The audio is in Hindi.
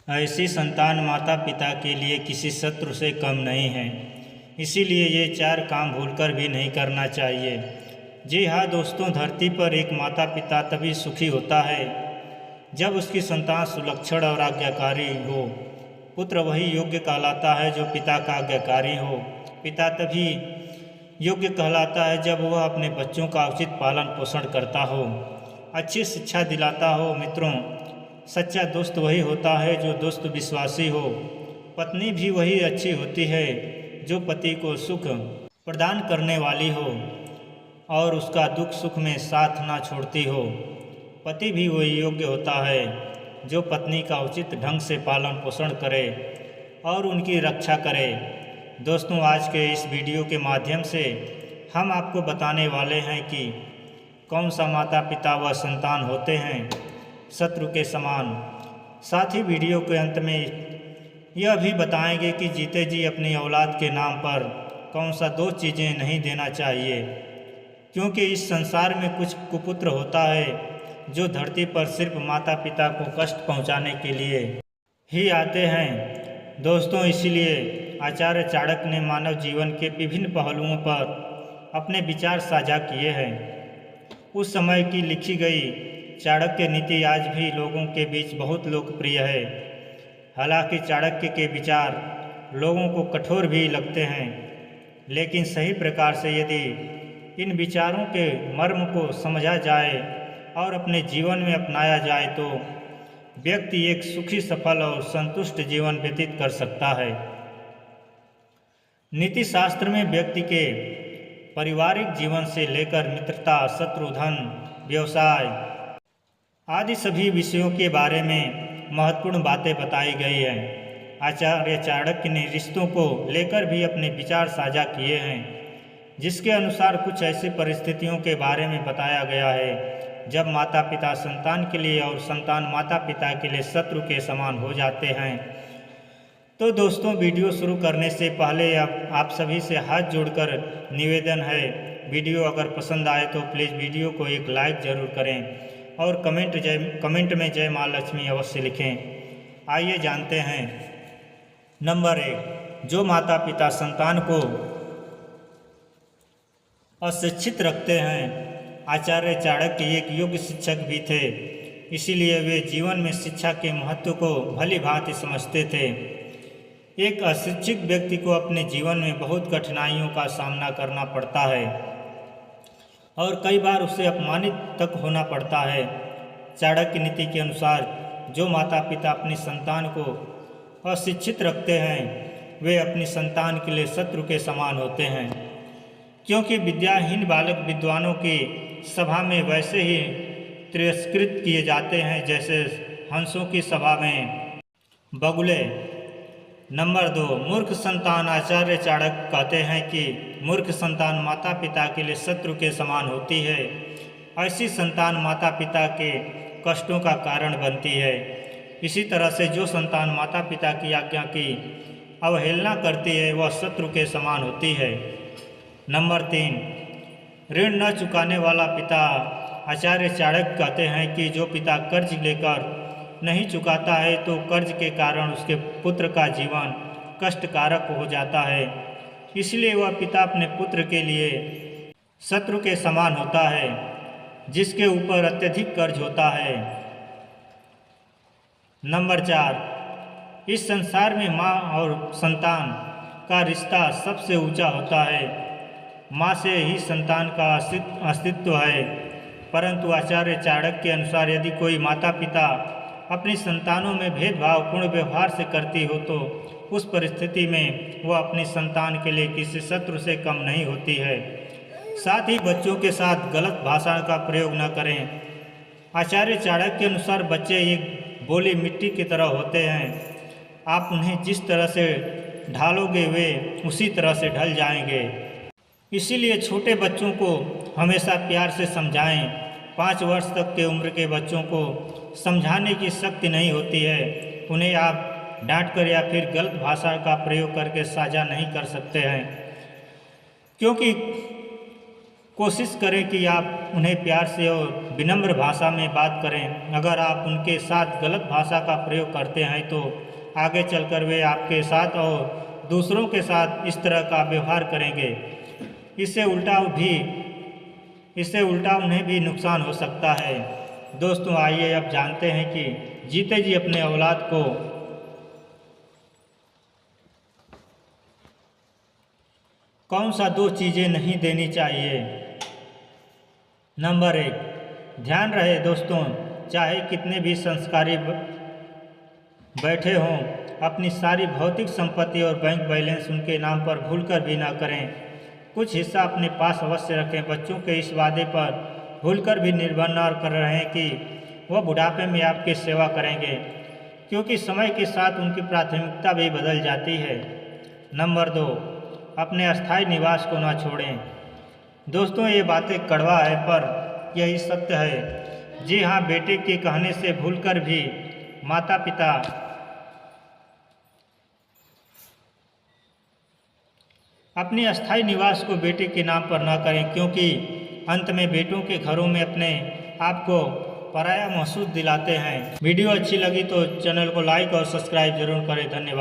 ऐसी संतान माता पिता के लिए किसी शत्रु से कम नहीं है। इसीलिए ये 4 काम भूलकर भी नहीं करना चाहिए। जी हाँ दोस्तों, धरती पर एक माता पिता तभी सुखी होता है जब उसकी संतान सुलक्षण और आज्ञाकारी हो। पुत्र वही योग्य कहलाता है जो पिता का आज्ञाकारी हो। पिता तभी योग्य कहलाता है जब वह अपने बच्चों का उचित पालन पोषण करता हो, अच्छी शिक्षा दिलाता हो। मित्रों, सच्चा दोस्त वही होता है जो दोस्त विश्वासी हो। पत्नी भी वही अच्छी होती है जो पति को सुख प्रदान करने वाली हो और उसका दुख सुख में साथ ना छोड़ती हो। पति भी वही योग्य होता है जो पत्नी का उचित ढंग से पालन पोषण करे और उनकी रक्षा करे। दोस्तों, आज के इस वीडियो के माध्यम से हम आपको बताने वाले हैं कि कौन सा माता पिता व संतान होते हैं शत्रु के समान। साथ ही वीडियो के अंत में यह भी बताएंगे कि जीते जी अपनी औलाद के नाम पर कौन सा 2 चीज़ें नहीं देना चाहिए, क्योंकि इस संसार में कुछ कुपुत्र होता है जो धरती पर सिर्फ माता पिता को कष्ट पहुंचाने के लिए ही आते हैं। दोस्तों, इसीलिए आचार्य चाणक्य ने मानव जीवन के विभिन्न पहलुओं पर अपने विचार साझा किए हैं। उस समय की लिखी गई चाणक्य नीति आज भी लोगों के बीच बहुत लोकप्रिय है। हालांकि चाणक्य के विचार लोगों को कठोर भी लगते हैं, लेकिन सही प्रकार से यदि इन विचारों के मर्म को समझा जाए और अपने जीवन में अपनाया जाए तो व्यक्ति एक सुखी, सफल और संतुष्ट जीवन व्यतीत कर सकता है। नीति शास्त्र में व्यक्ति के पारिवारिक जीवन से लेकर मित्रता, शत्रुधन, व्यवसाय आदि सभी विषयों के बारे में महत्वपूर्ण बातें बताई गई हैं। आचार्य चाणक्य ने रिश्तों को लेकर भी अपने विचार साझा किए हैं, जिसके अनुसार कुछ ऐसी परिस्थितियों के बारे में बताया गया है जब माता पिता संतान के लिए और संतान माता पिता के लिए शत्रु के समान हो जाते हैं। तो दोस्तों, वीडियो शुरू करने से पहले आप सभी से हाथ जोड़कर निवेदन है, वीडियो अगर पसंद आए तो प्लीज़ वीडियो को एक लाइक ज़रूर करें और कमेंट में जय माँ लक्ष्मी अवश्य लिखें। आइए जानते हैं। नंबर 1, जो माता पिता संतान को अशिक्षित रखते हैं। आचार्य चाणक्य एक योग्य शिक्षक भी थे, इसीलिए वे जीवन में शिक्षा के महत्व को भली भांति समझते थे। एक अशिक्षित व्यक्ति को अपने जीवन में बहुत कठिनाइयों का सामना करना पड़ता है और कई बार उसे अपमानित तक होना पड़ता है। चाणक्य नीति के अनुसार जो माता पिता अपनी संतान को अशिक्षित रखते हैं वे अपनी संतान के लिए शत्रु के समान होते हैं, क्योंकि विद्याहीन बालक विद्वानों की सभा में वैसे ही तिरस्कृत किए जाते हैं जैसे हंसों की सभा में बगुले। नंबर 2, मूर्ख संतान। आचार्य चाणक्य कहते हैं कि मूर्ख संतान माता पिता के लिए शत्रु के समान होती है। ऐसी संतान माता पिता के कष्टों का कारण बनती है। इसी तरह से जो संतान माता पिता की आज्ञा की अवहेलना करती है वह शत्रु के समान होती है। नंबर 3, ऋण न चुकाने वाला पिता। आचार्य चाणक्य कहते हैं कि जो पिता कर्ज लेकर नहीं चुकाता है तो कर्ज के कारण उसके पुत्र का जीवन कष्टकारक हो जाता है। इसलिए वह पिता अपने पुत्र के लिए शत्रु के समान होता है जिसके ऊपर अत्यधिक कर्ज होता है। नंबर 4, इस संसार में माँ और संतान का रिश्ता सबसे ऊंचा होता है। माँ से ही संतान का अस्तित्व है, परंतु आचार्य चाणक्य के अनुसार यदि कोई माता पिता अपनी संतानों में भेदभावपूर्ण व्यवहार से करती हो तो उस परिस्थिति में वह अपनी संतान के लिए किसी शत्रु से कम नहीं होती है। साथ ही बच्चों के साथ गलत भाषा का प्रयोग न करें। आचार्य चाणक्य के अनुसार बच्चे एक बोली मिट्टी की तरह होते हैं, आप उन्हें जिस तरह से ढालोगे वे उसी तरह से ढल जाएंगे। इसीलिए छोटे बच्चों को हमेशा प्यार से समझाएं। 5 वर्ष तक के उम्र के बच्चों को समझाने की शक्ति नहीं होती है। उन्हें आप डांटकर या फिर गलत भाषा का प्रयोग करके साझा नहीं कर सकते हैं, क्योंकि कोशिश करें कि आप उन्हें प्यार से और विनम्र भाषा में बात करें। अगर आप उनके साथ गलत भाषा का प्रयोग करते हैं तो आगे चलकर वे आपके साथ और दूसरों के साथ इस तरह का व्यवहार करेंगे। इससे उल्टा उन्हें भी नुकसान हो सकता है। दोस्तों, आइए अब जानते हैं कि जीते जी अपने औलाद को कौन सा 2 चीज़ें नहीं देनी चाहिए। नंबर 1, ध्यान रहे दोस्तों, चाहे कितने भी संस्कारी बैठे हों, अपनी सारी भौतिक संपत्ति और बैंक बैलेंस उनके नाम पर भूलकर भी ना करें। कुछ हिस्सा अपने पास अवश्य रखें। बच्चों के इस वादे पर भूलकर भी निर्भर न कर रहे हैं कि वह बुढ़ापे में आपकी सेवा करेंगे, क्योंकि समय के साथ उनकी प्राथमिकता भी बदल जाती है। नंबर 2, अपने अस्थायी निवास को न छोड़ें। दोस्तों, ये बातें कड़वा है पर यही सत्य है। जी हाँ, बेटे के कहने से भूलकर भी माता पिता अपने अस्थायी निवास को बेटे के नाम पर न करें, क्योंकि अंत में बेटों के घरों में अपने आप को पराया महसूस दिलाते हैं। वीडियो अच्छी लगी तो चैनल को लाइक और सब्सक्राइब जरूर करें। धन्यवाद।